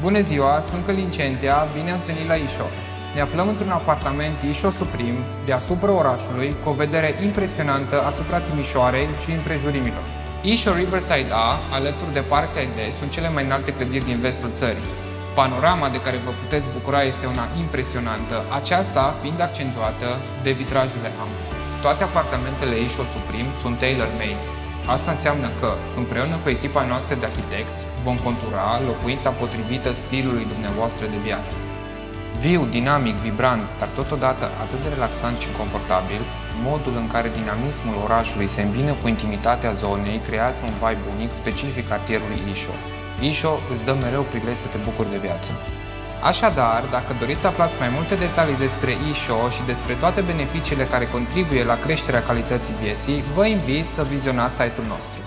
Bună ziua, sunt Călin Centea, bine ați venit la Isho. Ne aflăm într-un apartament Isho Supreme, deasupra orașului, cu o vedere impresionantă asupra Timișoarei și împrejurimilor. Isho Riverside A, alături de Parkside D, sunt cele mai înalte clădiri din vestul țării. Panorama de care vă puteți bucura este una impresionantă, aceasta fiind accentuată de vitrajele ample. Toate apartamentele Isho Supreme sunt tailor-made. Asta înseamnă că, împreună cu echipa noastră de arhitecți, vom contura locuința potrivită stilului dumneavoastră de viață. Viu, dinamic, vibrant, dar totodată atât de relaxant și confortabil, modul în care dinamismul orașului se îmbină cu intimitatea zonei creează un vibe unic specific cartierului Isho. Isho îți dă mereu prilej să te bucuri de viață. Așadar, dacă doriți să aflați mai multe detalii despre Isho și despre toate beneficiile care contribuie la creșterea calității vieții, vă invit să vizionați site-ul nostru.